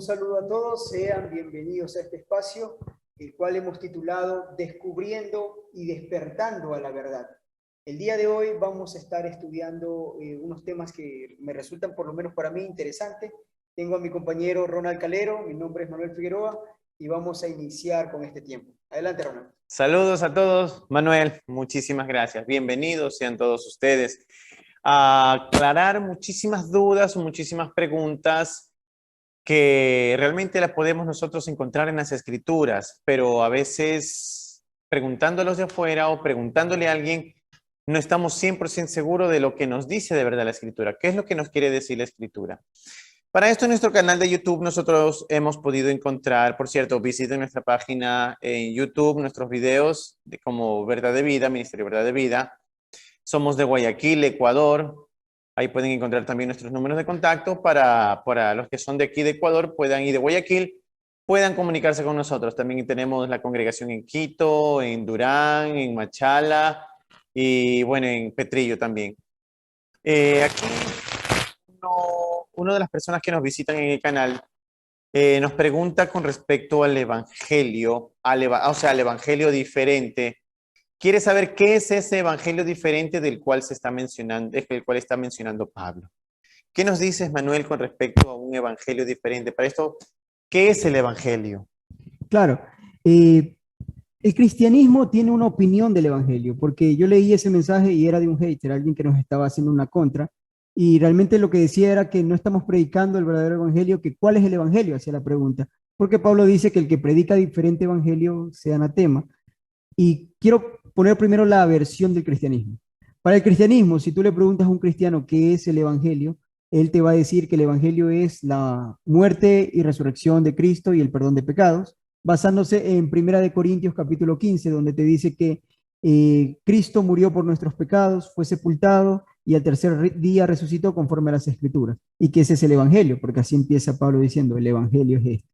Un saludo a todos, sean bienvenidos a este espacio, el cual hemos titulado Descubriendo y despertando a la verdad. El día de hoy vamos a estar estudiando unos temas que me resultan, por lo menos para mí, interesantes. Tengo a mi compañero Ronald Calero, mi nombre es Manuel Figueroa, y vamos a iniciar con este tiempo. Adelante, Ronald. Saludos a todos. Manuel, muchísimas gracias. Bienvenidos sean todos ustedes. A aclarar muchísimas dudas o muchísimas preguntas que realmente las podemos nosotros encontrar en las escrituras, pero a veces preguntándolos de afuera o preguntándole a alguien, no estamos 100% seguros de lo que nos dice de verdad la escritura. ¿Qué es lo que nos quiere decir la escritura? Para esto en nuestro canal de YouTube nosotros hemos podido encontrar, por cierto, visiten nuestra página en YouTube, nuestros videos como Verdad de Vida, Ministerio Verdad de Vida. Somos de Guayaquil, Ecuador. Ahí pueden encontrar también nuestros números de contacto para los que son de aquí de Ecuador, puedan ir de Guayaquil, puedan comunicarse con nosotros. También tenemos la congregación en Quito, en Durán, en Machala y bueno, en Petrillo también. Aquí una de las personas que nos visitan en el canal nos pregunta con respecto al evangelio, o sea, al evangelio diferente. Quiere saber qué es ese evangelio diferente del cual se está mencionando, el cual está mencionando Pablo. ¿Qué nos dices, Manuel, con respecto a un evangelio diferente? Para esto, ¿qué es el evangelio? Claro, el cristianismo tiene una opinión del evangelio, porque yo leí ese mensaje y era de un hater, alguien que nos estaba haciendo una contra, y realmente lo que decía era que no estamos predicando el verdadero evangelio, que ¿cuál es el evangelio? Hacía la pregunta, porque Pablo dice que el que predica diferente evangelio sea anatema. Y quiero poner primero la versión del cristianismo. Para el cristianismo, si tú le preguntas a un cristiano qué es el evangelio, él te va a decir que el evangelio es la muerte y resurrección de Cristo y el perdón de pecados, basándose en Primera de Corintios capítulo 15, donde te dice que Cristo murió por nuestros pecados, fue sepultado y al tercer día resucitó conforme a las escrituras. Y que ese es el evangelio, porque así empieza Pablo diciendo, el evangelio es este.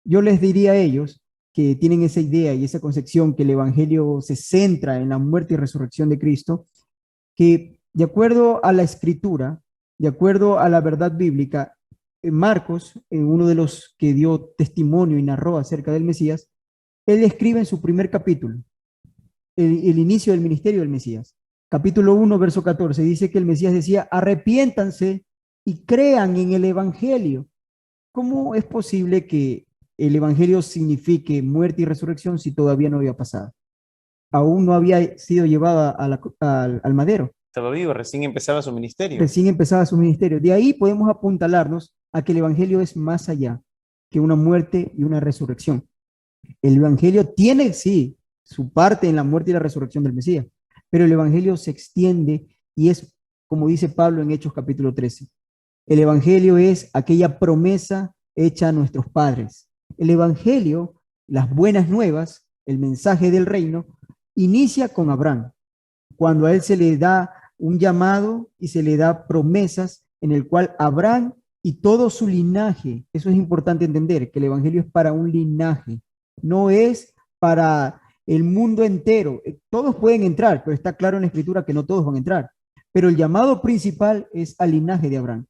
Yo les diría a ellos que tienen esa idea y esa concepción que el evangelio se centra en la muerte y resurrección de Cristo, que de acuerdo a la escritura, de acuerdo a la verdad bíblica, Marcos, uno de los que dio testimonio y narró acerca del Mesías, él escribe en su primer capítulo, el inicio del ministerio del Mesías. Capítulo 1, verso 14, dice que el Mesías decía, arrepiéntanse y crean en el evangelio. ¿Cómo es posible que el evangelio signifique muerte y resurrección si todavía no había pasado? Aún no había sido llevada al madero. Estaba vivo, recién empezaba su ministerio. Recién empezaba su ministerio. De ahí podemos apuntalarnos a que el evangelio es más allá que una muerte y una resurrección. El evangelio tiene, sí, su parte en la muerte y la resurrección del Mesías, pero el evangelio se extiende y es, como dice Pablo en Hechos capítulo 13, el evangelio es aquella promesa hecha a nuestros padres. El evangelio, las buenas nuevas, el mensaje del reino, inicia con Abraham, cuando a él se le da un llamado y se le da promesas en el cual Abraham y todo su linaje, eso es importante entender, que el evangelio es para un linaje, no es para el mundo entero. Todos pueden entrar, pero está claro en la escritura que no todos van a entrar. Pero el llamado principal es al linaje de Abraham.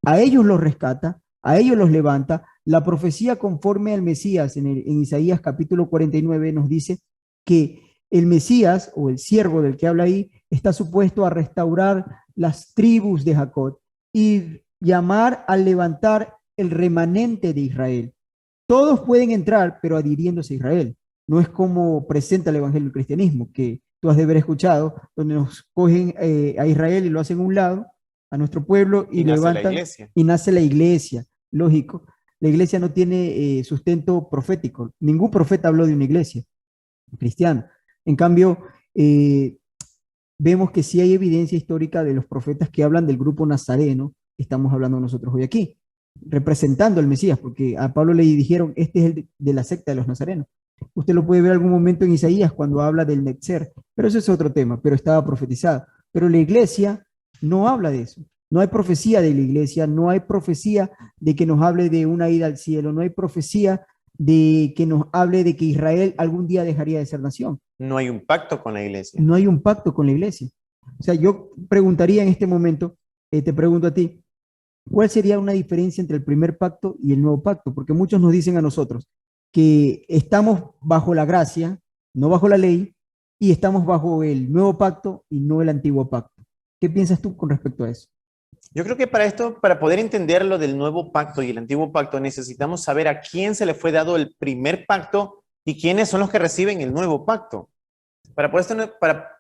A ellos los rescata, a ellos los levanta. La profecía conforme al Mesías en Isaías capítulo 49 nos dice que el Mesías o el siervo del que habla ahí está supuesto a restaurar las tribus de Jacob y llamar a levantar el remanente de Israel. Todos pueden entrar, pero adhiriéndose a Israel. No es como presenta el evangelio del cristianismo, que tú has de haber escuchado, donde nos cogen a Israel y lo hacen a un lado, a nuestro pueblo, y levantan, y nace la iglesia. Lógico, la iglesia no tiene sustento profético. Ningún profeta habló de una iglesia cristiana. En cambio, vemos que sí hay evidencia histórica de los profetas que hablan del grupo nazareno, que estamos hablando nosotros hoy aquí, representando al Mesías, porque a Pablo le dijeron, este es el de la secta de los nazarenos. Usted lo puede ver algún momento en Isaías cuando habla del Netzer, pero eso es otro tema, pero estaba profetizado. Pero la iglesia no habla de eso. No hay profecía de la iglesia, no hay profecía de que nos hable de una ida al cielo, no hay profecía de que nos hable de que Israel algún día dejaría de ser nación. No hay un pacto con la iglesia. No hay un pacto con la iglesia. O sea, yo preguntaría en este momento, te pregunto a ti, ¿Cuál sería una diferencia entre el primer pacto y el nuevo pacto? Porque muchos nos dicen a nosotros que estamos bajo la gracia, no bajo la ley, y estamos bajo el nuevo pacto y no el antiguo pacto. ¿Qué piensas tú con respecto a eso? Yo creo que para esto, para poder entender lo del nuevo pacto y el antiguo pacto, necesitamos saber a quién se le fue dado el primer pacto y quiénes son los que reciben el nuevo pacto. Para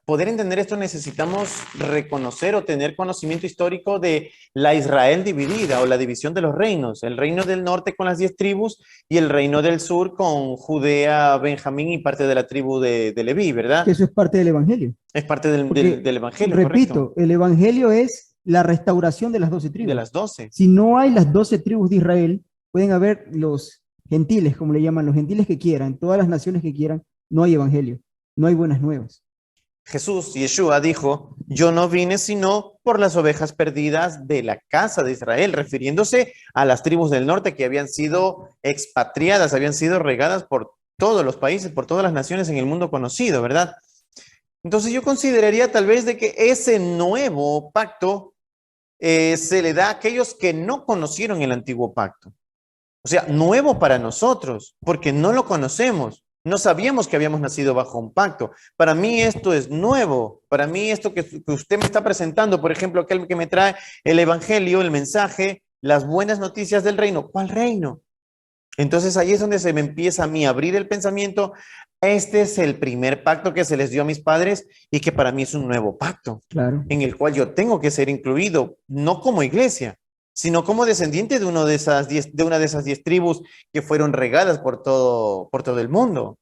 poder entender esto necesitamos reconocer o tener conocimiento histórico de la Israel dividida o la división de los reinos. El reino del norte con las 10 tribus y el reino del sur con Judea, Benjamín y parte de la tribu de Leví, ¿verdad? Eso es parte del Evangelio. Es parte del Porque, Evangelio, repito, correcto. el Evangelio es la restauración de las 12 tribus. De las 12. Si no hay las 12 tribus de Israel, pueden haber los gentiles, como le llaman, los gentiles que quieran, todas las naciones que quieran, no hay Evangelio, no hay buenas nuevas. Jesús, Yeshua, dijo, yo no vine sino por las ovejas perdidas de la casa de Israel, refiriéndose a las tribus del norte que habían sido expatriadas, habían sido regadas por todos los países, por todas las naciones en el mundo conocido, ¿verdad? Entonces yo consideraría tal vez de que ese nuevo pacto se le da a aquellos que no conocieron el antiguo pacto. O sea, nuevo para nosotros, porque no lo conocemos. No sabíamos que habíamos nacido bajo un pacto. Para mí esto es nuevo. Para mí esto que usted me está presentando, por ejemplo, aquel que me trae el evangelio, el mensaje, las buenas noticias del reino. ¿Cuál reino? Entonces ahí es donde se me empieza a mí a abrir el pensamiento. Este es el primer pacto que se les dio a mis padres y que para mí es un nuevo pacto, Claro. en el cual yo tengo que ser incluido, no como iglesia, sino como descendiente de una de esas 10 tribus que fueron regadas por todo el mundo.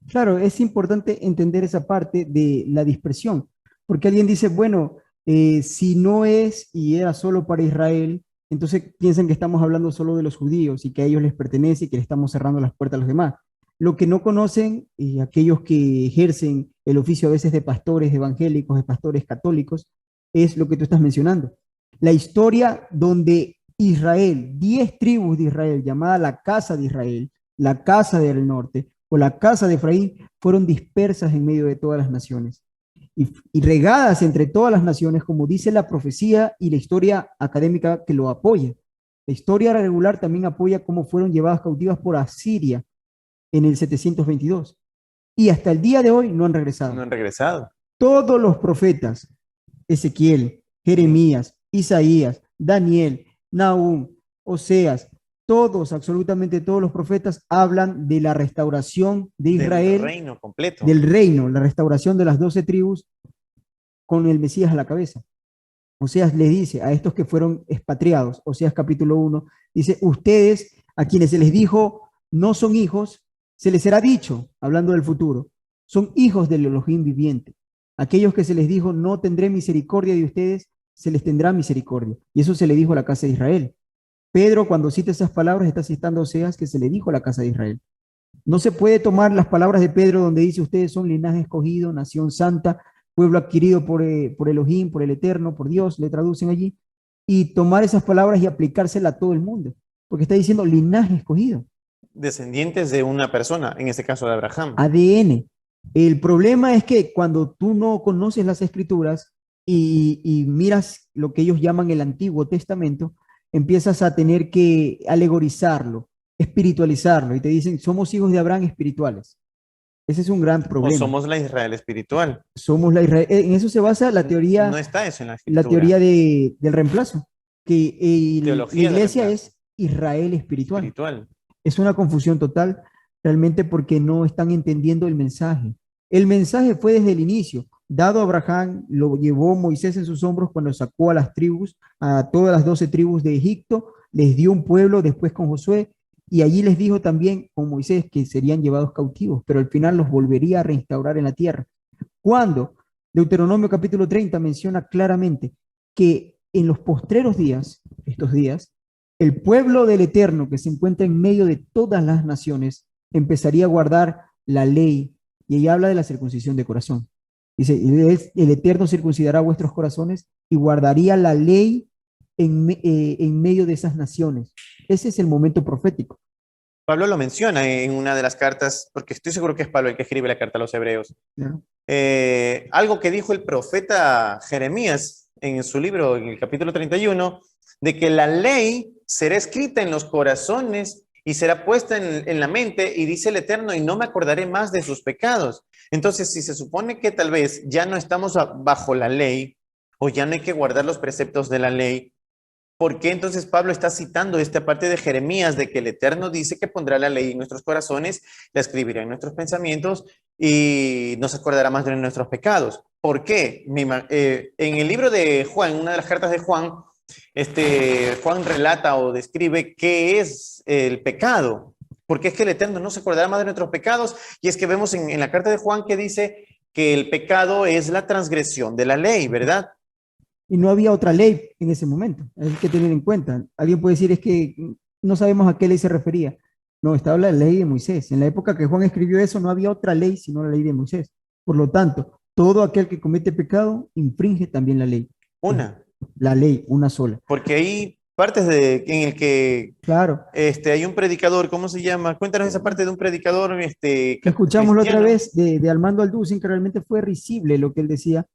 Claro, es importante entender esa parte de la dispersión, porque alguien dice, bueno, si no es y era solo para Israel, entonces piensan que estamos hablando solo de los judíos y que a ellos les pertenece y que le estamos cerrando las puertas a los demás. Lo que no conocen, aquellos que ejercen el oficio a veces de pastores evangélicos, de pastores católicos, es lo que tú estás mencionando. La historia donde Israel, 10 tribus de Israel, llamada la casa de Israel, la casa del norte, o la casa de Efraín, fueron dispersas en medio de todas las naciones y regadas entre todas las naciones, como dice la profecía y la historia académica que lo apoya. La historia regular también apoya cómo fueron llevadas cautivas por Asiria en el 722. Y hasta el día de hoy no han regresado. No han regresado. Todos los profetas, Ezequiel, Jeremías, Isaías, Daniel, Nahum, Oseas, todos, absolutamente todos los profetas hablan de la restauración de Israel, del reino completo, del reino, la restauración de las 12 tribus con el Mesías a la cabeza. Oseas le dice a estos que fueron expatriados, Oseas capítulo 1, dice, ustedes a quienes se les dijo no son hijos, se les será dicho, hablando del futuro, son hijos del Elohim viviente. Aquellos que se les dijo no tendré misericordia de ustedes, se les tendrá misericordia. Y eso se le dijo a la casa de Israel. Pedro, cuando cita esas palabras, está citando a Oseas que se le dijo a la casa de Israel. No se puede tomar las palabras de Pedro donde dice ustedes son linaje escogido, nación santa, pueblo adquirido por Elohim, por el Eterno, por Dios, le traducen allí, y tomar esas palabras y aplicárselas a todo el mundo, porque está diciendo linaje escogido. Descendientes de una persona, en este caso de Abraham. ADN. El problema es que cuando tú no conoces las escrituras y miras lo que ellos llaman el Antiguo Testamento, empiezas a tener que alegorizarlo, espiritualizarlo, y te dicen, somos hijos de Abraham espirituales. Ese es un gran problema. O somos la Israel espiritual. Somos la Israel. En eso se basa la teoría, No está eso en la escritura. la teoría del reemplazo, que la iglesia es Israel espiritual. Es una confusión total, realmente, porque no están entendiendo el mensaje. El mensaje fue desde el inicio. Dado a Abraham, lo llevó Moisés en sus hombros cuando sacó a las tribus, a todas las 12 tribus de Egipto, les dio un pueblo después con Josué, y allí les dijo también con Moisés que serían llevados cautivos, pero al final los volvería a reinstaurar en la tierra. Cuando Deuteronomio capítulo 30 menciona claramente que en los postreros días, estos días, el pueblo del Eterno que se encuentra en medio de todas las naciones empezaría a guardar la ley, y ella habla de la circuncisión de corazón. Dice, el Eterno circuncidará vuestros corazones y guardaría la ley en medio de esas naciones. Ese es el momento profético. Pablo lo menciona en una de las cartas, porque estoy seguro que es Pablo el que escribe la carta a los hebreos. ¿No? Algo que dijo el profeta Jeremías en su libro, en el capítulo 31, de que la ley será escrita en los corazones y será puesta en la mente, y dice el Eterno, y no me acordaré más de sus pecados. Entonces, si se supone que tal vez ya no estamos bajo la ley, o ya no hay que guardar los preceptos de la ley, ¿por qué entonces Pablo está citando esta parte de Jeremías de que el Eterno dice que pondrá la ley en nuestros corazones, la escribirá en nuestros pensamientos y no se acordará más de nuestros pecados? ¿Por qué? En el libro de Juan, una de las cartas de Juan, Juan relata o describe qué es el pecado. Porque es que el Eterno no se acordará más de nuestros pecados, y es que vemos en la carta de Juan que dice que el pecado es la transgresión de la ley, ¿verdad? Y no había otra ley en ese momento. Hay que tener en cuenta. Alguien puede decir, es que no sabemos a qué ley se refería. No, estaba la ley de Moisés. En la época que Juan escribió eso, no había otra ley sino la ley de Moisés. Por lo tanto, todo aquel que comete pecado infringe también la ley. Una. La ley, una sola. Porque hay partes en el que Claro. hay un predicador, ¿cómo se llama? Cuéntanos esa parte de un predicador. Que escuchamos la otra cristiano. vez de Armando Alducin, que realmente fue risible lo que él decía.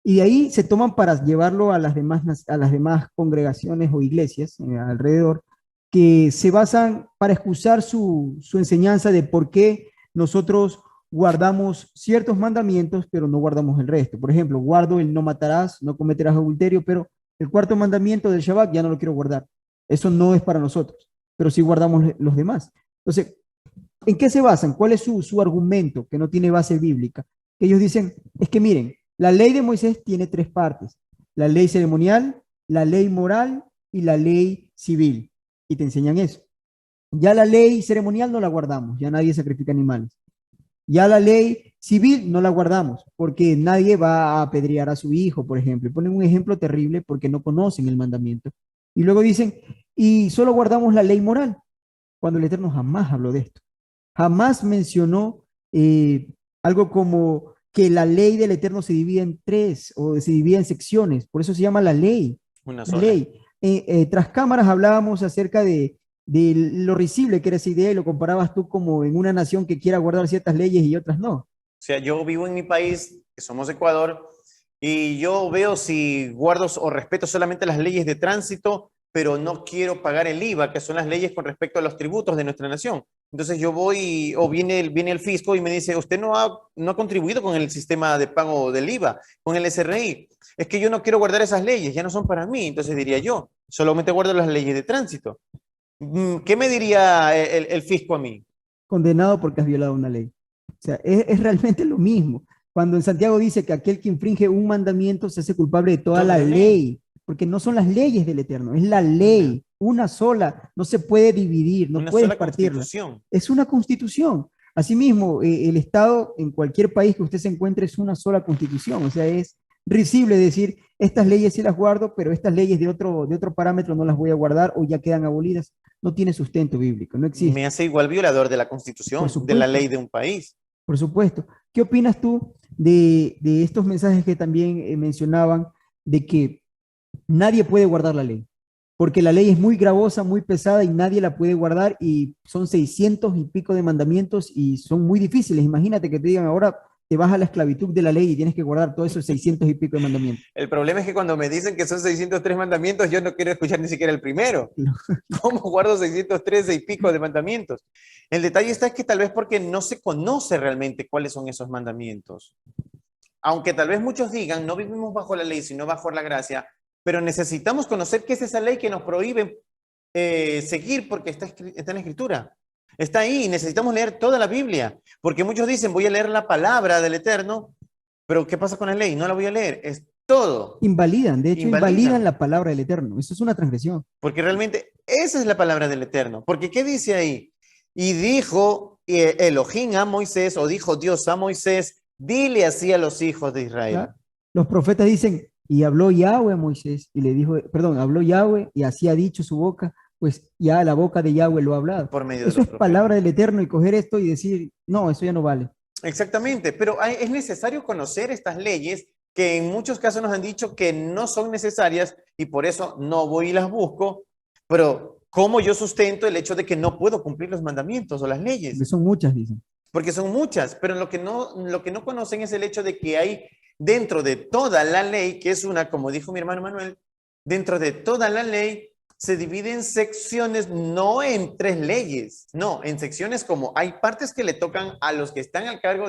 Y de ahí se toman para llevarlo a las demás congregaciones o iglesias alrededor, que se basan para excusar su enseñanza de por qué nosotros guardamos ciertos mandamientos, pero no guardamos el resto. Por ejemplo, guardo el no matarás, no cometerás adulterio, pero el cuarto mandamiento del Shabbat ya no lo quiero guardar. Eso no es para nosotros, pero sí guardamos los demás. Entonces, ¿en qué se basan? ¿Cuál es su argumento que no tiene base bíblica? Que ellos dicen, es que miren, la ley de Moisés tiene tres partes: la ley ceremonial, la ley moral y la ley civil. Y te enseñan eso. Ya la ley ceremonial no la guardamos, ya nadie sacrifica animales. Ya la ley civil no la guardamos, porque nadie va a apedrear a su hijo, por ejemplo. Y ponen un ejemplo terrible porque no conocen el mandamiento. Y luego dicen, y solo guardamos la ley moral, cuando el Eterno jamás habló de esto. Jamás mencionó algo como que la ley del Eterno se divide en tres o se divide en secciones. Por eso se llama la ley. Una La sola. ley. Tras cámaras hablábamos acerca de lo risible que era esa idea, y lo comparabas tú como en una nación que quiera guardar ciertas leyes y otras no. O sea, yo vivo en mi país, que somos Ecuador, y yo veo si guardo o respeto solamente las leyes de tránsito, pero no quiero pagar el IVA, que son las leyes con respecto a los tributos de nuestra nación. Entonces yo voy, o viene el fisco y me dice, usted no ha contribuido con el sistema de pago del IVA, con el SRI. Es que yo no quiero guardar esas leyes, ya no son para mí. Entonces diría yo, solamente guardo las leyes de tránsito. ¿Qué me diría el fisco a mí? Condenado porque has violado una ley. O sea, es realmente lo mismo. Cuando en Santiago dice que aquel que infringe un mandamiento se hace culpable de toda la ley, porque no son las leyes del Eterno, es la ley, una sola, no se puede dividir, no puedes partirla. Es una constitución. Asimismo, el Estado en cualquier país que usted se encuentre es una sola constitución. O sea, es risible decir, estas leyes sí las guardo, pero estas leyes de otro parámetro no las voy a guardar o ya quedan abolidas. No tiene sustento bíblico, no existe. Me hace igual violador de la constitución, de la ley de un país. Por supuesto. ¿Qué opinas tú de estos mensajes que también mencionaban de que nadie puede guardar la ley? Porque la ley es muy gravosa, muy pesada y nadie la puede guardar, y son 600 y pico de mandamientos y son muy difíciles. Imagínate que te digan ahora te vas a la esclavitud de la ley y tienes que guardar todos esos 600 y pico de mandamientos. El problema es que cuando me dicen que son 603 mandamientos, yo no quiero escuchar ni siquiera el primero. ¿Cómo guardo 613 y pico de mandamientos? El detalle está que tal vez porque no se conoce realmente cuáles son esos mandamientos. Aunque tal vez muchos digan, no vivimos bajo la ley, sino bajo la gracia, pero necesitamos conocer qué es esa ley que nos prohíbe seguir, porque está en la Escritura. Está ahí, necesitamos leer toda la Biblia, porque muchos dicen, voy a leer la palabra del Eterno, pero ¿qué pasa con la ley? No la voy a leer, es todo. Invalidan, de hecho, invalidan la palabra del Eterno. Eso es una transgresión. Porque realmente esa es la palabra del Eterno. Porque ¿qué dice ahí? Y dijo Elohim a Moisés, o dijo Dios a Moisés, dile así a los hijos de Israel. ¿Ya? Los profetas dicen, y habló Yahweh a Moisés, y le dijo, perdón, habló Yahweh, y así ha dicho su boca, pues ya la boca de Yahweh lo ha hablado. Por medio de eso es palabra del Eterno, y coger esto y decir, no, eso ya no vale. Exactamente, pero es necesario conocer estas leyes que en muchos casos nos han dicho que no son necesarias y por eso no voy y las busco, pero ¿cómo yo sustento el hecho de que no puedo cumplir los mandamientos o las leyes? Porque son muchas, dicen. Porque son muchas, pero lo que no conocen es el hecho de que hay dentro de toda la ley, que es una, como dijo mi hermano Manuel, dentro de toda la ley, se divide en secciones, no en 3 leyes, no, en secciones como hay partes que le tocan a los que están a cargo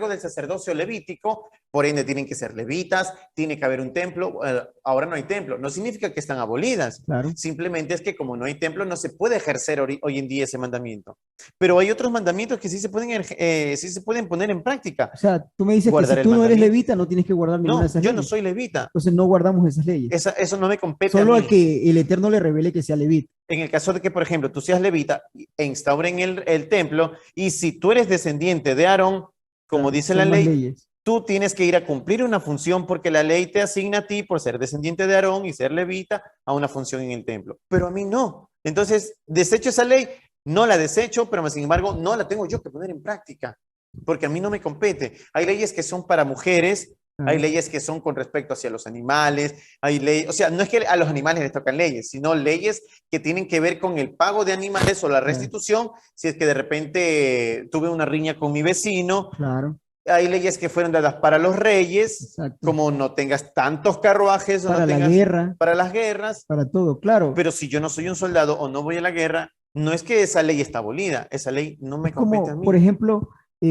del sacerdocio levítico, por ende tienen que ser levitas, tiene que haber un templo, ahora no hay templo, no significa que están abolidas, Claro. simplemente es que como no hay templo no se puede ejercer hoy en día ese mandamiento, pero hay otros mandamientos que sí se pueden poner en práctica. O sea, tú me dices que Guardar si el tú no eres mandamiento. levita, no tienes que guardar ninguna de No, esas yo leyes. no soy levita, Entonces no guardamos esas leyes. eso no me compete Solo a al mí. que el Eterno le revele que sea levita. En el caso de que, por ejemplo, tú seas levita e instauren el templo, y si tú eres descendiente de Aarón, como dice Son la más ley, leyes. tú tienes que ir a cumplir una función porque la ley te asigna a ti por ser descendiente de Aarón y ser levita a una función en el templo. Pero a mí no. Entonces, desecho esa ley, no la desecho, pero sin embargo, no la tengo yo que poner en práctica porque a mí no me compete. Hay leyes que son para mujeres. Hay leyes que son con respecto hacia los animales, hay leyes, o sea, no es que a los animales les tocan leyes, sino leyes que tienen que ver con el pago de animales o la restitución, si es que de repente tuve una riña con mi vecino. Claro. Hay leyes que fueron dadas para los reyes, Exacto. como no tengas tantos carruajes o Para no la tengas guerra, para las guerras, para todo, claro. pero si yo no soy un soldado o no voy a la guerra, no es que esa ley está abolida, esa ley no me Es compete a como, mí. por ejemplo,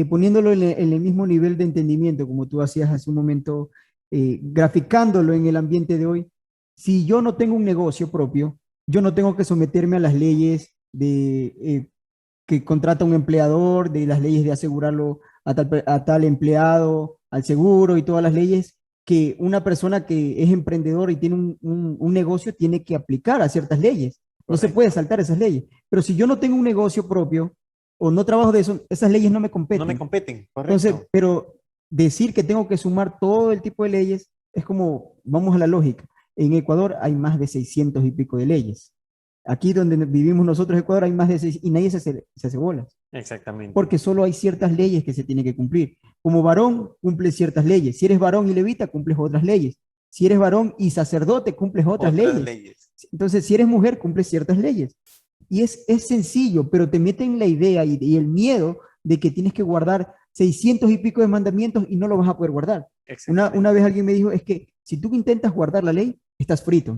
poniéndolo en el mismo nivel de entendimiento, como tú hacías hace un momento, graficándolo en el ambiente de hoy, si yo no tengo un negocio propio, yo no tengo que someterme a las leyes que contrata un empleador, de las leyes de asegurarlo a tal empleado, al seguro y todas las leyes que una persona que es emprendedor y tiene un negocio tiene que aplicar a ciertas leyes. No se puede saltar esas leyes. Pero si yo no tengo un negocio propio o no trabajo de eso, esas leyes no me competen. No me competen, correcto. Entonces, pero decir que tengo que sumar todo el tipo de leyes es como, vamos a la lógica. En Ecuador hay más de 600 y pico de leyes. Aquí donde vivimos nosotros, Ecuador, hay más de 6 y nadie se hace bolas. Exactamente. Porque solo hay ciertas leyes que se tienen que cumplir. Como varón, cumples ciertas leyes. Si eres varón y levita, cumples otras leyes. Si eres varón y sacerdote, cumples otras leyes. Entonces, si eres mujer, cumples ciertas leyes. Y es sencillo, pero te meten la idea y el miedo de que tienes que guardar 600 y pico de mandamientos y no lo vas a poder guardar. Una vez alguien me dijo, es que si tú intentas guardar la ley, estás frito.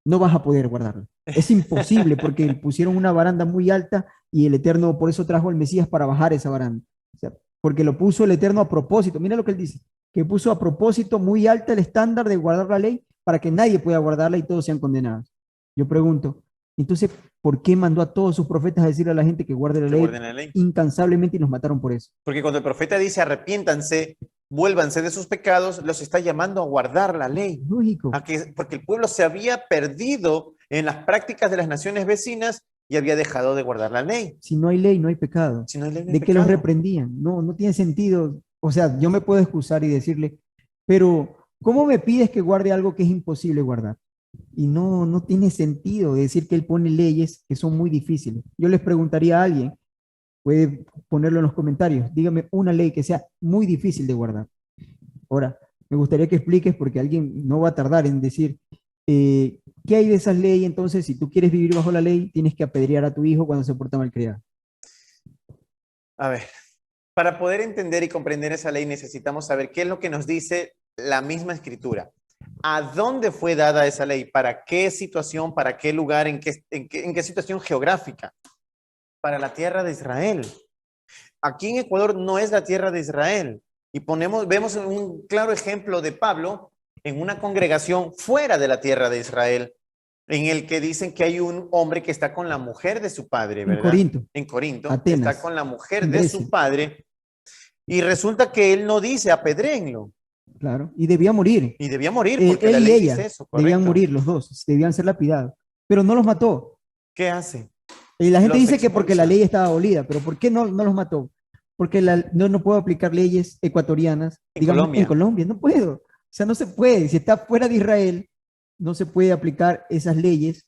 No vas a poder guardarla. Es imposible porque pusieron una baranda muy alta y el Eterno por eso trajo al Mesías para bajar esa baranda. O sea, porque lo puso el Eterno a propósito. Mira lo que él dice, que puso a propósito muy alta el estándar de guardar la ley para que nadie pueda guardarla y todos sean condenados. Yo pregunto, entonces, ¿por qué mandó a todos sus profetas a decirle a la gente que guarde la ley incansablemente y nos mataron por eso? Porque cuando el profeta dice arrepiéntanse, vuélvanse de sus pecados, los está llamando a guardar la ley. Lógico. Porque el pueblo se había perdido en las prácticas de las naciones vecinas y había dejado de guardar la ley. Si no hay ley, no hay pecado. Si no hay ley, no hay ¿De qué pecado? los reprendían? No, no tiene sentido. O sea, yo me puedo excusar y decirle, pero ¿cómo me pides que guarde algo que es imposible guardar? Y no tiene sentido decir que él pone leyes que son muy difíciles. Yo les preguntaría a alguien, puede ponerlo en los comentarios, dígame una ley que sea muy difícil de guardar. Ahora, me gustaría que expliques porque alguien no va a tardar en decir, ¿qué hay de esas leyes? Entonces, si tú quieres vivir bajo la ley, tienes que apedrear a tu hijo cuando se porta malcriado. A ver, para poder entender y comprender esa ley necesitamos saber qué es lo que nos dice la misma escritura. ¿A dónde fue dada esa ley? ¿Para qué situación? ¿Para qué lugar? ¿En qué situación geográfica? Para la tierra de Israel. Aquí en Ecuador no es la tierra de Israel. Y vemos un claro ejemplo de Pablo en una congregación fuera de la tierra de Israel, en el que dicen que hay un hombre que está con la mujer de su padre, ¿verdad? En Corinto, Atenas, está con la mujer de su padre, y resulta que él no dice apedréenlo. Claro, y debía morir. Y debía morir porque él la y ley ella dice eso, debían morir los dos, debían ser lapidados, pero no los mató. ¿Qué hace? Y la gente Los dice que porque la expulsa. ley estaba abolida, pero ¿por qué no los mató? Porque no puedo aplicar leyes ecuatorianas, digamos, en Colombia, no puedo. O sea, no se puede. Si está fuera de Israel, no se puede aplicar esas leyes.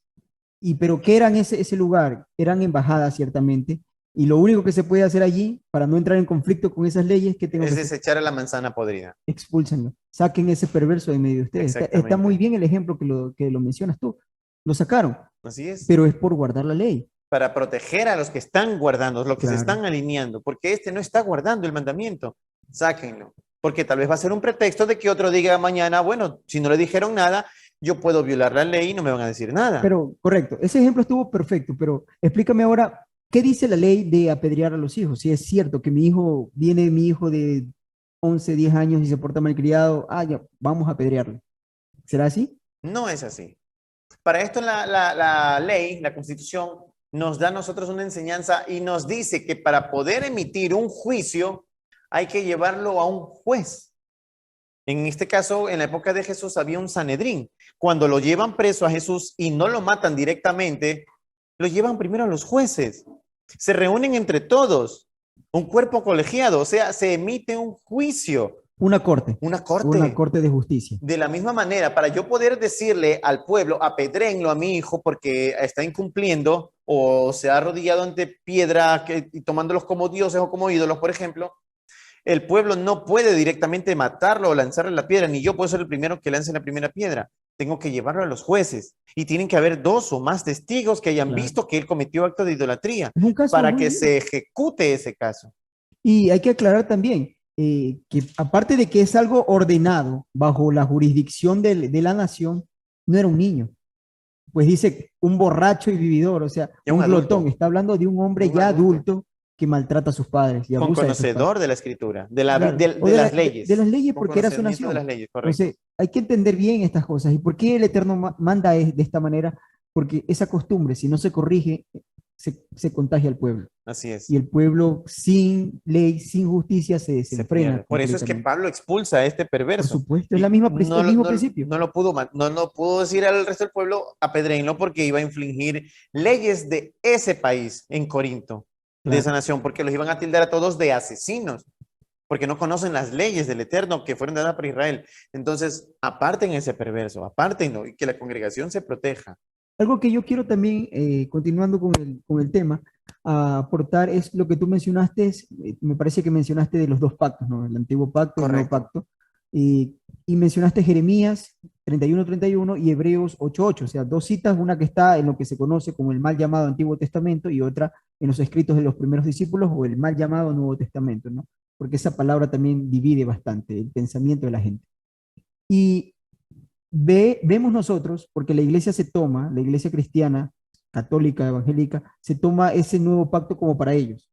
Pero ¿qué eran ese lugar? Eran embajadas, ciertamente. Y lo único que se puede hacer allí, para no entrar en conflicto con esas leyes, ¿qué tengo que hacer? Desechar a la manzana podrida. Expúlsenlo. Saquen ese perverso de medio de ustedes. Está muy bien el ejemplo que lo mencionas tú. Lo sacaron. Así es. Pero es por guardar la ley. Para proteger a los que están guardando, los que se están alineando, porque este no está guardando el mandamiento. Sáquenlo. Porque tal vez va a ser un pretexto de que otro diga mañana, bueno, si no le dijeron nada, yo puedo violar la ley y no me van a decir nada. Pero, correcto, ese ejemplo estuvo perfecto, pero explícame ahora, ¿qué dice la ley de apedrear a los hijos? Si es cierto que mi hijo de 11, 10 años y se porta malcriado, ya, vamos a apedrearlo. ¿Será así? No es así. Para esto la ley, la Constitución, nos da a nosotros una enseñanza y nos dice que para poder emitir un juicio hay que llevarlo a un juez. En este caso, en la época de Jesús había un Sanedrín. Cuando lo llevan preso a Jesús y no lo matan directamente, lo llevan primero a los jueces. Se reúnen entre todos, un cuerpo colegiado, o sea, se emite un juicio. Una corte. Una corte. Una corte de justicia. De la misma manera, para yo poder decirle al pueblo, apedréenlo a mi hijo porque está incumpliendo o se ha arrodillado ante piedra y tomándolos como dioses o como ídolos, por ejemplo, el pueblo no puede directamente matarlo o lanzarle la piedra, ni yo puedo ser el primero que lance la primera piedra. Tengo que llevarlo a los jueces y tienen que haber 2 o más testigos que hayan visto que él cometió acto de idolatría para que se ejecute ese caso. Y hay que aclarar también que aparte de que es algo ordenado bajo la jurisdicción de la nación, no era un niño. Pues dice un borracho y vividor, o sea, un glotón. Está hablando de un hombre ya adulto que maltrata a sus padres. Y con conocedor de la escritura, de las leyes. De las leyes, porque era su nación. Entonces, hay que entender bien estas cosas. ¿Y por qué el Eterno manda de esta manera? Porque esa costumbre, si no se corrige, se contagia al pueblo. Así es. Y el pueblo sin ley, sin justicia, se desenfrena. Por eso es que Pablo expulsa a este perverso. Por supuesto, es el mismo principio. No lo pudo decir al resto del pueblo, apedréenlo, porque iba a infligir leyes de ese país en Corinto. Claro. De esa nación, porque los iban a tildar a todos de asesinos, porque no conocen las leyes del Eterno que fueron dadas por Israel. Entonces, aparten ese perverso, apártenlo y que la congregación se proteja. Algo que yo quiero también, continuando con el tema, aportar es lo que tú mencionaste, me parece que mencionaste de los 2 pactos, ¿no? El antiguo pacto y el nuevo pacto. Y mencionaste Jeremías 31:31 y Hebreos 8:8, o sea, 2 citas, una que está en lo que se conoce como el mal llamado Antiguo Testamento y otra en los escritos de los primeros discípulos o el mal llamado Nuevo Testamento, ¿no? Porque esa palabra también divide bastante el pensamiento de la gente. Y vemos nosotros, porque la iglesia la iglesia cristiana, católica, evangélica, se toma ese nuevo pacto como para ellos.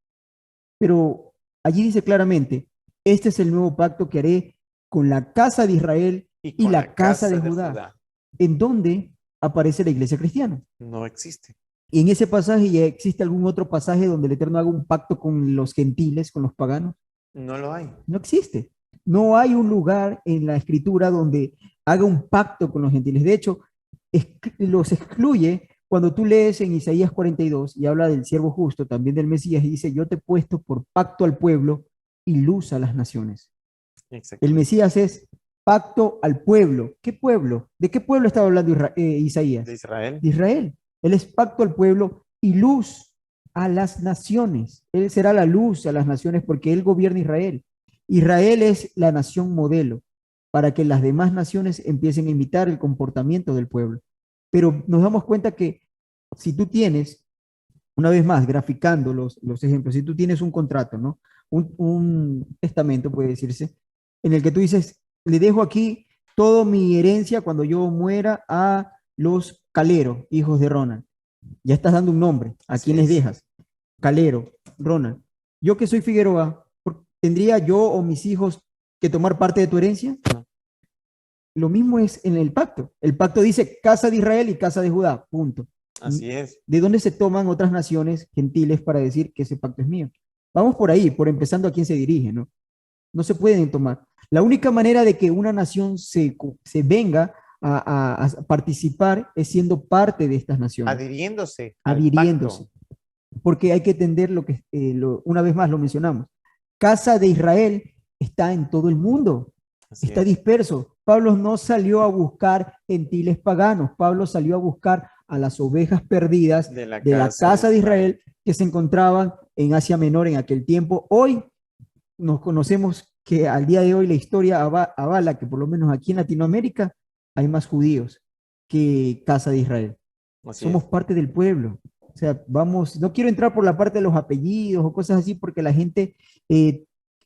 Pero allí dice claramente, este es el nuevo pacto que haré con la casa de Israel y la casa de Judá. ¿En dónde aparece la iglesia cristiana? No existe. Y en ese pasaje ya existe algún otro pasaje donde el Eterno haga un pacto con los gentiles, con los paganos. No lo hay. No existe. No hay un lugar en la escritura donde haga un pacto con los gentiles. De hecho, los excluye cuando tú lees en Isaías 42 y habla del siervo justo, también del Mesías, y dice, yo te he puesto por pacto al pueblo y luz a las naciones. El Mesías es pacto al pueblo. ¿Qué pueblo? ¿De qué pueblo estaba hablando Isaías? De Israel. De Israel. Él es pacto al pueblo y luz a las naciones. Él será la luz a las naciones porque él gobierna Israel. Israel es la nación modelo para que las demás naciones empiecen a imitar el comportamiento del pueblo. Pero nos damos cuenta que si tú tienes, una vez más, graficando los ejemplos, si tú tienes un contrato, ¿no? Un testamento, puede decirse, en el que tú dices, le dejo aquí toda mi herencia cuando yo muera a los Calero, hijos de Ronald. Ya estás dando un nombre. ¿A quién les dejas? Calero, Ronald. Yo que soy Figueroa, ¿tendría yo o mis hijos que tomar parte de tu herencia? No. Lo mismo es en el pacto. El pacto dice casa de Israel y casa de Judá, punto. Así es. ¿De dónde se toman otras naciones gentiles para decir que ese pacto es mío? Vamos por ahí, por empezando a quién se dirige, ¿no? No se pueden tomar. La única manera de que una nación se venga a participar es siendo parte de estas naciones. Adhiriéndose. Adhiriéndose. Porque hay que entender lo que, una vez más lo mencionamos. Casa de Israel está en todo el mundo. Está disperso. Pablo no salió a buscar gentiles paganos. Pablo salió a buscar a las ovejas perdidas de la casa de Israel que se encontraban en Asia Menor en aquel tiempo. Hoy nos conocemos que al día de hoy la historia avala que por lo menos aquí en Latinoamérica hay más judíos que casa de Israel. Somos parte del pueblo. O sea, vamos, no quiero entrar por la parte de los apellidos o cosas así porque la gente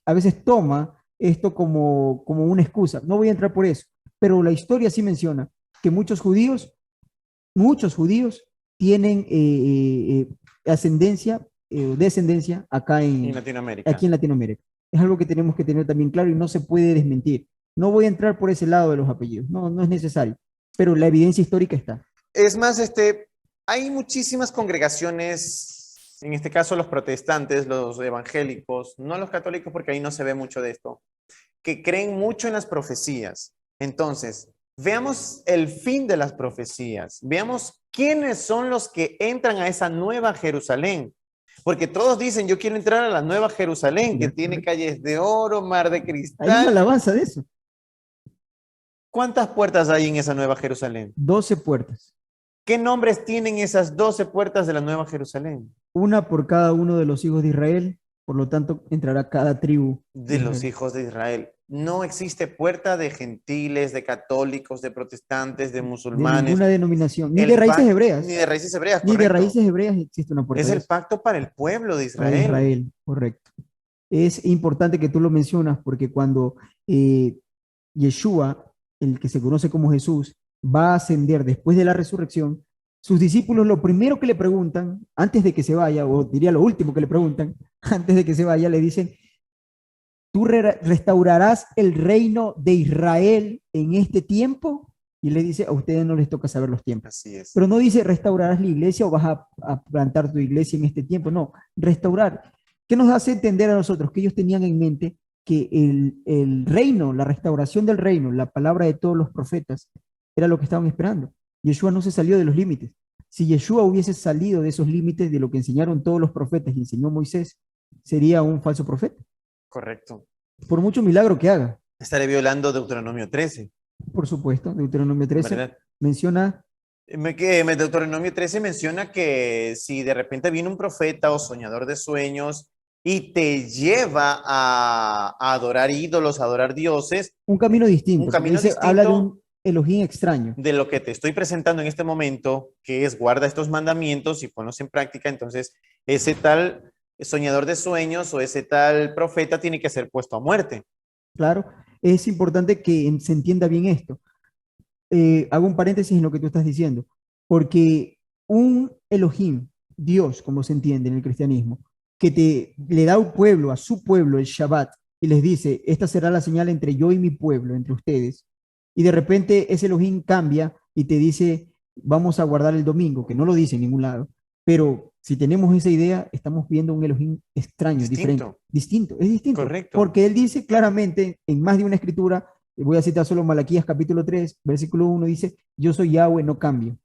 a veces toma esto como una excusa. No voy a entrar por eso, pero la historia sí menciona que muchos judíos tienen ascendencia descendencia acá En Latinoamérica. aquí en Latinoamérica. Es algo que tenemos que tener también claro y no se puede desmentir. No voy a entrar por ese lado de los apellidos, no, no es necesario, pero la evidencia histórica está. Es más, hay muchísimas congregaciones, en este caso los protestantes, los evangélicos, no los católicos porque ahí no se ve mucho de esto, que creen mucho en las profecías. Entonces, veamos el fin de las profecías, veamos quiénes son los que entran a esa nueva Jerusalén. Porque todos dicen, yo quiero entrar a la nueva Jerusalén, que tiene calles de oro, mar de Hay una cristal. alabanza de eso. ¿Cuántas puertas hay en esa nueva Jerusalén? 12 puertas, ¿Qué nombres tienen esas 12 puertas de la nueva Jerusalén? una por cada uno de los hijos de Israel, por lo tanto entrará cada tribu De los Israel. hijos de Israel. No existe puerta de gentiles, de católicos, de protestantes, de De musulmanes. ninguna denominación, ni El de raíces pac- hebreas, Ni de raíces hebreas, ni de correcto. raíces hebreas existe una puerta Es de el eso. pacto para el pueblo de Para Israel. Israel, correcto. Es importante que tú lo mencionas porque cuando Yeshua, el que se conoce como Jesús, va a ascender después de la resurrección, sus discípulos lo primero que le preguntan, antes de que se vaya, o diría lo último que le preguntan, antes de que se vaya, le dicen, ¿tú restaurarás el reino de Israel en este tiempo? Y le dice, a ustedes no les toca saber los tiempos. Así es. Pero no dice restaurarás la iglesia o vas a plantar tu iglesia en este tiempo. No, restaurar. ¿Qué nos hace entender a nosotros? Que ellos tenían en mente que el reino, la restauración del reino, la palabra de todos los profetas, era lo que estaban esperando. Yeshua no se salió de los límites. Si Yeshua hubiese salido de esos límites de lo que enseñaron todos los profetas y enseñó Moisés, sería un falso profeta, Correcto. por mucho milagro que haga. Estaré violando Deuteronomio 13, Por supuesto, Deuteronomio 13 ¿verdad? menciona, Deuteronomio 13 menciona que si de repente viene un profeta o soñador de sueños y te lleva a adorar ídolos, a adorar dioses, un camino distinto. Un camino Dice, distinto. habla de un Elohim extraño. de lo que te estoy presentando en este momento, que es guarda estos mandamientos y ponlos en práctica, entonces ese tal soñador de sueños o ese tal profeta tiene que ser puesto a muerte. Claro, es importante que se entienda bien esto. Hago un paréntesis en lo que tú estás diciendo, porque un Elohim, Dios, como se entiende en el cristianismo, que le da a su pueblo el Shabbat, y les dice, esta será la señal entre yo y mi pueblo, entre ustedes, y de repente ese Elohim cambia y te dice, vamos a guardar el domingo, que no lo dice en ningún lado, pero si tenemos esa idea, estamos viendo un Elohim extraño, diferente, Distinto. es distinto, Correcto. porque él dice claramente en más de una escritura, voy a citar solo Malaquías capítulo 3, versículo 1, dice, yo soy Yahweh, no cambio.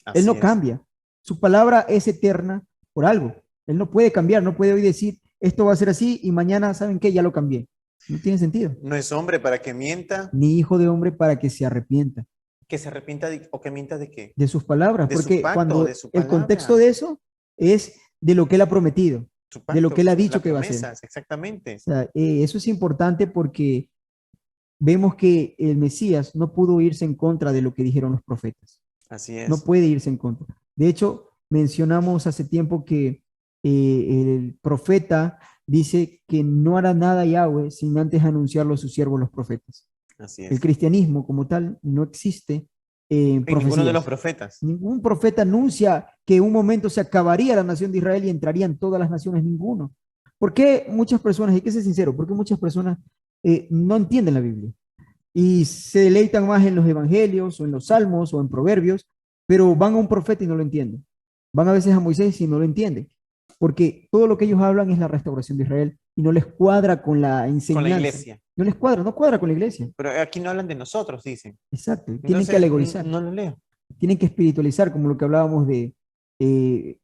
Así Él no es. cambia. Su palabra es eterna por algo. Él no puede cambiar, no puede hoy decir, esto va a ser así y mañana, ¿saben qué? Ya lo cambié. No tiene sentido. No es hombre para que mienta, Ni hijo de hombre para que se arrepienta que se arrepienta o que mienta de qué. de sus palabras, De su porque pacto, cuando de su el palabra. contexto de eso es de lo que él ha prometido, Su de lo pacto, que él ha dicho las que va a hacer. promesas, exactamente. O sea, eso es importante porque vemos que el Mesías no pudo irse en contra de lo que dijeron los profetas. Así es. No puede irse en contra. De hecho, mencionamos hace tiempo que el profeta dice que no hará nada Yahweh sin antes anunciarlo a sus siervos los profetas. Así El es. cristianismo como tal no existe En ninguno de profecías. los profetas. Ningún profeta anuncia que en un momento se acabaría la nación de Israel y entrarían todas las naciones, ninguno. ¿Por qué muchas personas, hay que ser sincero, por qué muchas personas no entienden la Biblia? Y se deleitan más en los evangelios o en los salmos o en proverbios, pero van a un profeta y no lo entienden. Van a veces a Moisés y no lo entienden, porque todo lo que ellos hablan es la restauración de Israel y no les cuadra con la enseñanza. Con la iglesia. No les cuadra, no cuadra con la iglesia. Pero aquí no hablan de nosotros, dicen. Exacto, tienen Entonces, que alegorizar, no lo leo. tienen que espiritualizar, como lo que hablábamos de,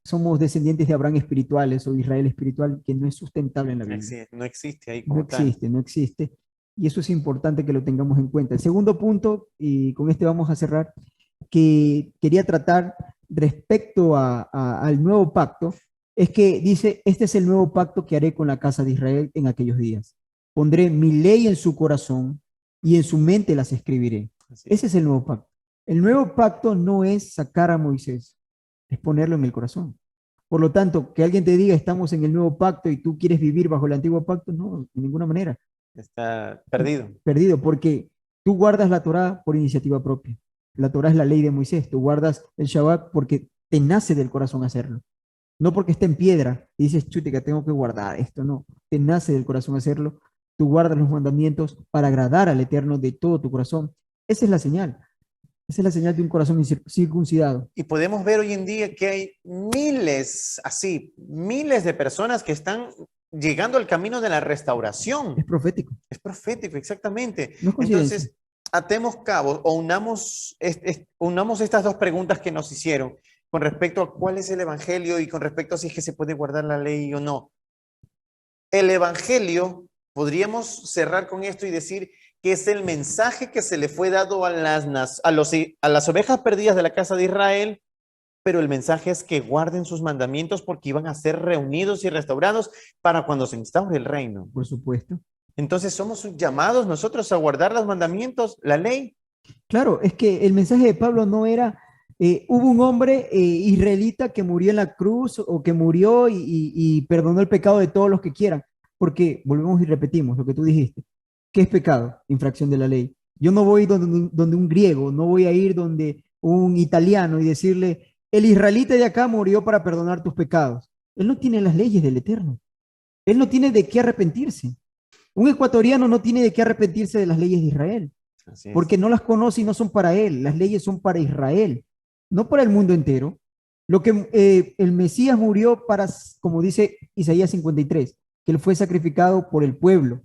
somos descendientes de Abraham espirituales o Israel espiritual, que no es sustentable en la Biblia. Así es, no existe ahí No como tal. existe, no existe. Y eso es importante que lo tengamos en cuenta. El segundo punto, y con este vamos a cerrar, que quería tratar respecto al nuevo pacto, es que dice, este es el nuevo pacto que haré con la casa de Israel en aquellos días. Pondré mi ley en su corazón y en su mente las escribiré. Así es. Ese es el nuevo pacto. El nuevo pacto no es sacar a Moisés, es ponerlo en el corazón. Por lo tanto, que alguien te diga, estamos en el nuevo pacto y tú quieres vivir bajo el antiguo pacto, no, de ninguna manera. Está perdido. Perdido, porque tú guardas la Torá por iniciativa propia. La Torá es la ley de Moisés. Tú guardas el Shabbat porque te nace del corazón hacerlo. No porque está en piedra y dices, chute, que tengo que guardar esto. No, te nace del corazón hacerlo. Tú guardas los mandamientos para agradar al Eterno de todo tu corazón. Esa es la señal. Esa es la señal de un corazón circuncidado. Y podemos ver hoy en día que hay miles, así, miles de personas que están llegando al camino de la restauración. Es profético. Es profético, exactamente. No es coincidencia. Entonces, atemos cabos o unamos estas dos preguntas que nos hicieron con respecto a cuál es el evangelio y con respecto a si es que se puede guardar la ley o no. El evangelio, podríamos cerrar con esto y decir que es el mensaje que se le fue dado a las ovejas perdidas de la casa de Israel, pero el mensaje es que guarden sus mandamientos porque iban a ser reunidos y restaurados para cuando se instaure el reino. Por supuesto. Entonces, ¿somos llamados nosotros a guardar los mandamientos, la ley? Claro, es que el mensaje de Pablo no era, hubo un hombre israelita que murió en la cruz o que murió y perdonó el pecado de todos los que quieran, porque volvemos y repetimos lo que tú dijiste. ¿Qué es pecado? Infracción de la ley. Yo no voy donde un griego, no voy a ir donde un italiano y decirle, el israelita de acá murió para perdonar tus pecados. Él no tiene las leyes del Eterno. Él no tiene de qué arrepentirse. Un ecuatoriano no tiene de qué arrepentirse de las leyes de Israel, porque no las conoce y no son para él. Las leyes son para Israel, no para el mundo entero. Lo que el Mesías murió para, como dice Isaías 53, que él fue sacrificado por el pueblo.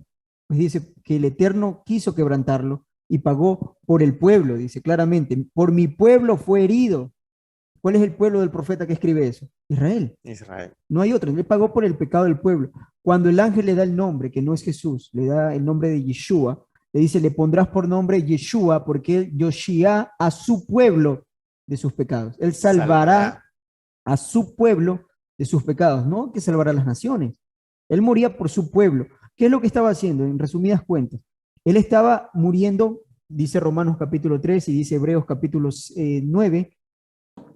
Pues dice que el Eterno quiso quebrantarlo y pagó por el pueblo, dice claramente, por mi pueblo fue herido. ¿Cuál es el pueblo del profeta que escribe eso? Israel. Israel. No hay otro. Él pagó por el pecado del pueblo. Cuando el ángel le da el nombre, que no es Jesús, le da el nombre de Yeshua, le dice, le pondrás por nombre Yeshua, porque él Yoshia a su pueblo de sus pecados. Él salvará a su pueblo de sus pecados, no que salvará a las naciones. Él moría por su pueblo. ¿Qué es lo que estaba haciendo? En resumidas cuentas, él estaba muriendo, dice Romanos capítulo 3 y dice Hebreos capítulo 9,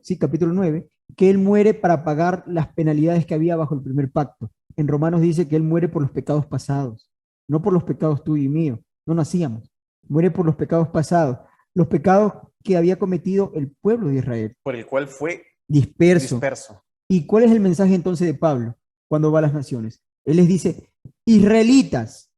sí, capítulo 9, que él muere para pagar las penalidades que había bajo el primer pacto. En Romanos dice que él muere por los pecados pasados, no por los pecados tuyos y míos. No nacíamos. Muere por los pecados pasados, los pecados que había cometido el pueblo de Israel. Por el cual fue disperso. ¿Y cuál es el mensaje entonces de Pablo cuando va a las naciones? Él les dice, israelitas,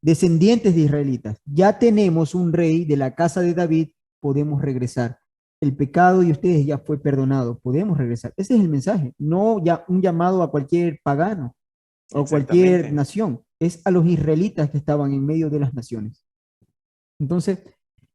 descendientes de israelitas, ya tenemos un rey de la casa de David, podemos regresar. El pecado de ustedes ya fue perdonado, podemos regresar. Ese es el mensaje, no ya un llamado a cualquier pagano o cualquier nación, es a los israelitas que estaban en medio de las naciones. Entonces,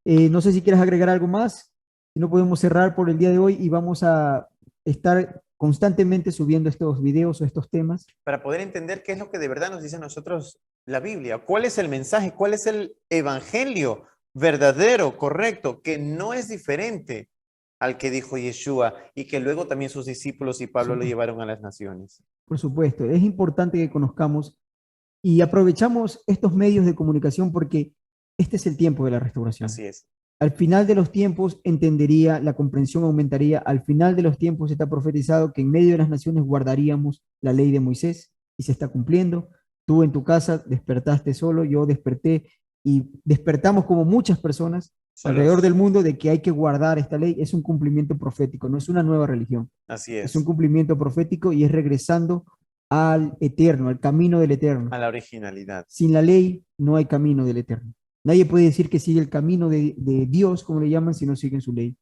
no sé si quieres agregar algo más, si no podemos cerrar por el día de hoy y vamos a estar constantemente subiendo estos videos o estos temas. Para poder entender qué es lo que de verdad nos dice a nosotros la Biblia, cuál es el mensaje, cuál es el evangelio verdadero, correcto, que no es diferente al que dijo Yeshua y que luego también sus discípulos y Pablo lo llevaron a las naciones. Por supuesto, es importante que conozcamos y aprovechamos estos medios de comunicación porque este es el tiempo de la restauración. Así es. Al final de los tiempos entendería, la comprensión aumentaría, al final de los tiempos está profetizado que en medio de las naciones guardaríamos la ley de Moisés y se está cumpliendo. Tú en tu casa despertaste solo, yo desperté y despertamos como muchas personas alrededor del mundo de que hay que guardar esta ley. Es un cumplimiento profético, no es una nueva religión. Así es. Es un cumplimiento profético y es regresando al eterno, al camino del eterno. A la originalidad. Sin la ley no hay camino del eterno. Nadie puede decir que sigue el camino de Dios, como le llaman, si no siguen su ley.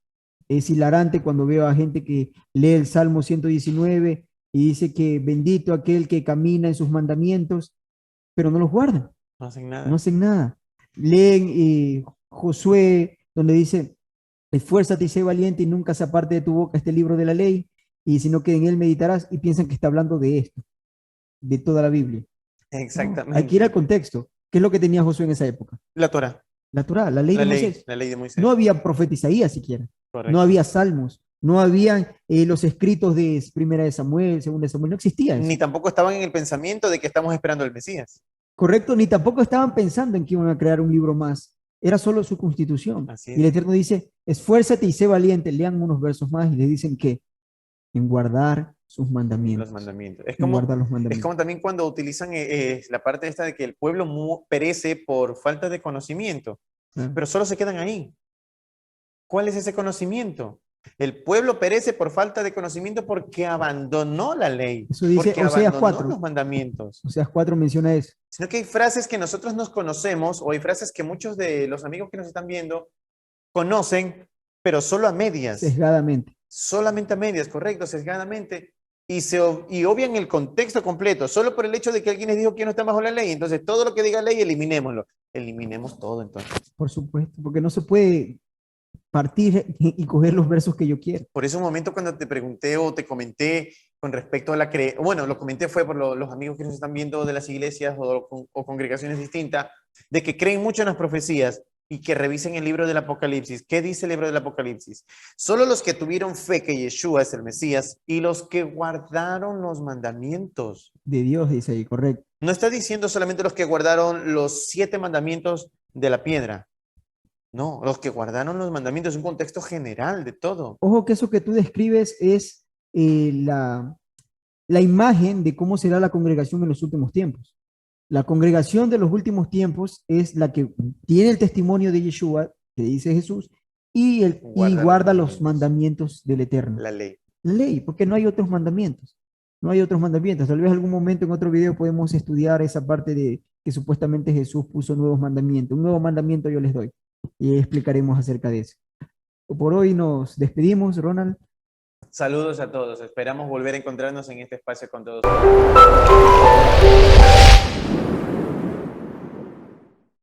Es hilarante cuando veo a gente que lee el Salmo 119 y dice que bendito aquel que camina en sus mandamientos, pero no los guardan. No hacen nada. No hacen nada. Leen Josué, donde dice, esfuérzate y sé valiente y nunca se aparte de tu boca este libro de la ley, y sino que en él meditarás, y piensan que está hablando de esto, de toda la Biblia. Exactamente. No, hay que ir al contexto. ¿Qué es lo que tenía Josué en esa época? La Torá. La Torá, la ley de Moisés. La ley de Moisés. No había profeta Isaías siquiera. Correcto. No había salmos. No habían los escritos de Primera de Samuel, Segunda de Samuel. No existía eso. Ni tampoco estaban en el pensamiento de que estamos esperando al Mesías. Correcto, ni tampoco estaban pensando en que iban a crear un libro más. Era solo su constitución. Así es. Y el Eterno dice, esfuérzate y sé valiente. Lean unos versos más y le dicen que en guardar sus mandamientos. Los mandamientos. Es como también cuando utilizan la parte esta de que el pueblo perece por falta de conocimiento, pero solo se quedan ahí. ¿Cuál es ese conocimiento? El pueblo perece por falta de conocimiento porque abandonó la ley, Eso dice porque Oseas abandonó 4. los mandamientos. Oseas 4 menciona eso. Sino que hay frases que nosotros nos conocemos o hay frases que muchos de los amigos que nos están viendo conocen, pero solo a medias. Sesgadamente. Solamente a medias, correcto, sesgadamente. Y obvian el contexto completo, solo por el hecho de que alguien les dijo que no está bajo la ley. Entonces, todo lo que diga ley, eliminémoslo. Eliminemos todo, entonces. Por supuesto, porque no se puede partir y coger los versos que yo quiero. Por eso un momento cuando te pregunté o te comenté con respecto a la creencia, bueno, lo comenté fue por los amigos que nos están viendo de las iglesias o congregaciones distintas, de que creen mucho en las profecías y que revisen el libro del Apocalipsis. ¿Qué dice el libro del Apocalipsis? Solo los que tuvieron fe que Yeshua es el Mesías y los que guardaron los mandamientos. De Dios, dice ahí, correcto. No está diciendo solamente los que guardaron los 7 mandamientos de la piedra. No, los que guardaron los mandamientos es un contexto general de todo. Ojo que eso que tú describes es la imagen de cómo será la congregación en los últimos tiempos. La congregación de los últimos tiempos es la que tiene el testimonio de Yeshua, que dice Jesús, y guarda los mandamientos del Eterno. La ley. La ley, porque no hay otros mandamientos. No hay otros mandamientos. Tal vez algún momento en otro video podemos estudiar esa parte de que supuestamente Jesús puso nuevos mandamientos. Un nuevo mandamiento yo les doy y explicaremos acerca de eso. Por hoy nos despedimos, Ronald. Saludos a todos. Esperamos volver a encontrarnos en este espacio con todos.